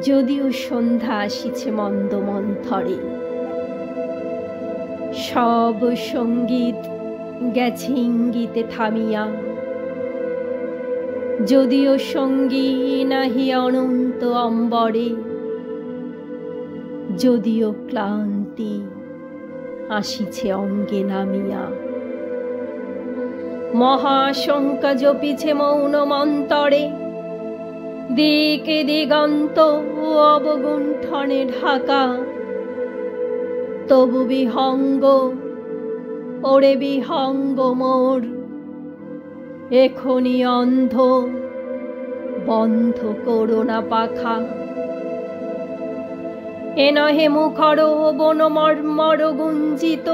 যদিও সন্ধ্যা আসিছে মন্দ মন্থরে, সব সঙ্গীত গেছে ইঙ্গিতে থামিয়া। যদিও সঙ্গী নাহি অনন্ত অম্বরে, যদিও ক্লান্তি আসিছে অঙ্গে নামিয়া। মহাশঙ্কা জপিছে মৌন মন্তরে, দিকে দিগন্ত অবগুণ্ঠনে ঢাকা। তবু বিহঙ্গ, ওরে বিহঙ্গ মোর, এখনি অন্ধ, বন্ধ করো না পাখা। এ নহে মুখর বনমর্মর গুঞ্জিত,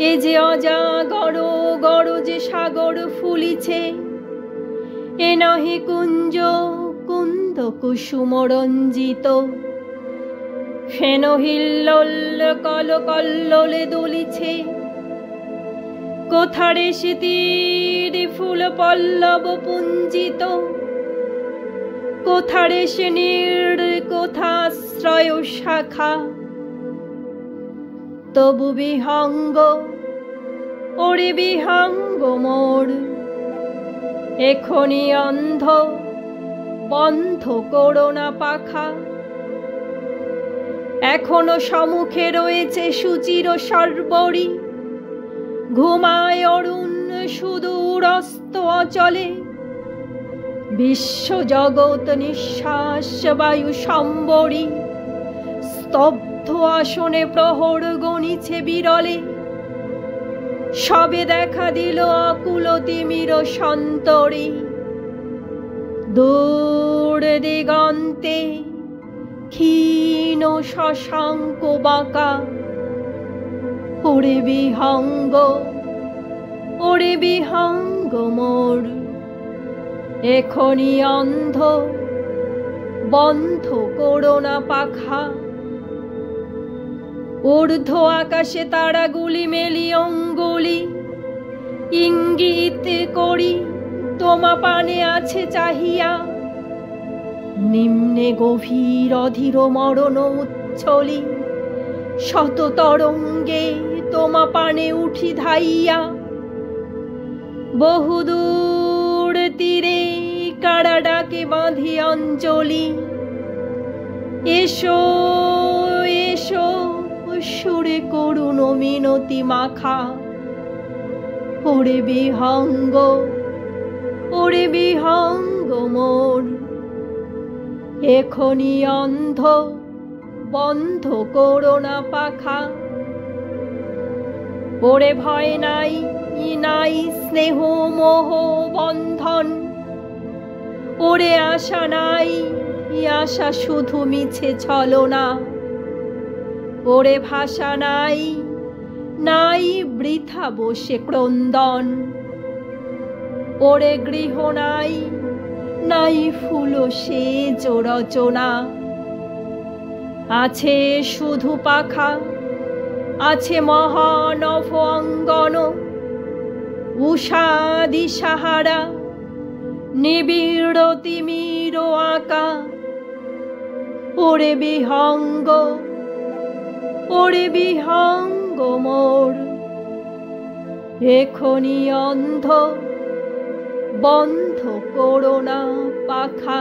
এ যে অজাগর গরজে সাগর ফুলিছে। এ নহে কুঞ্জ কুন্দ কুসুম রঞ্জিত, ফেন হিল্লোল কল কল্লোলে দুলিছে। কোথারে সে তীর ফুল পল্লব পুঞ্জিত, কোথারে সে নীড় কোথাশ্রয় শাখা। তবু বিহঙ্গ, ওরে বিহঙ্গ মোর, এখনি অন্ধ, বন্ধ করো না পাখা। এখনো সম্মুখে রয়েছে সুচির শর্বরী, ঘুমায় অরুণ সুদূরস্ত অচলে। বিশ্ব জগৎ নিঃশ্বাস বায়ু সম্বরী, স্তব্ধ আসনে প্রহর গণিছে বিরলে। সবে দেখা দিল অকুল তিমির সন্তরী, দূর দিগন্তে ক্ষীণ শশাঙ্ক বাঁকা। ওরে বিহঙ্গ, ওরে বিহঙ্গ মোর, এখনি অন্ধ, বন্ধ করো না পাখা। ঊর্ধ্ব আকাশে তারাগুলি মেলি অঙ্গুলি, ইঙ্গিত করি তোমা পানে আছে চাহিয়া। নিম্নে গভীর অধীর মরণ উচ্ছলি, শত তরঙ্গে তোমা পানে উঠি ধাইয়া। বহুদূর তীরে কারা ডাকে বাঁধি অঞ্জলি, এসো এসো সুরে করুণ মিনতি মাখা। ওরে বিহঙ্গ, ওরে বিহঙ্গ মোর, এখনি অন্ধ, বন্ধ করো না পাখা। ওরে ভয় নাই, নাই স্নেহ মোহ বন্ধন, ওরে আশা নাই, আশা শুধু মিছে ছলনা। ওরে ভাষা নাই, নাই বৃথা বসে ক্রন্দন। ওরে গৃহ নাই, নাই ফুল সেজ রচনা। আছে শুধু পাখা, আছে মহানভ অঙ্গন। উষা দিশাহারা, নিবিড় তিমির আঁকা। ওরে বিহঙ্গ, ওরে বিহঙ্গ মোর, এখনি অন্ধ, বন্ধ করো না পাখা।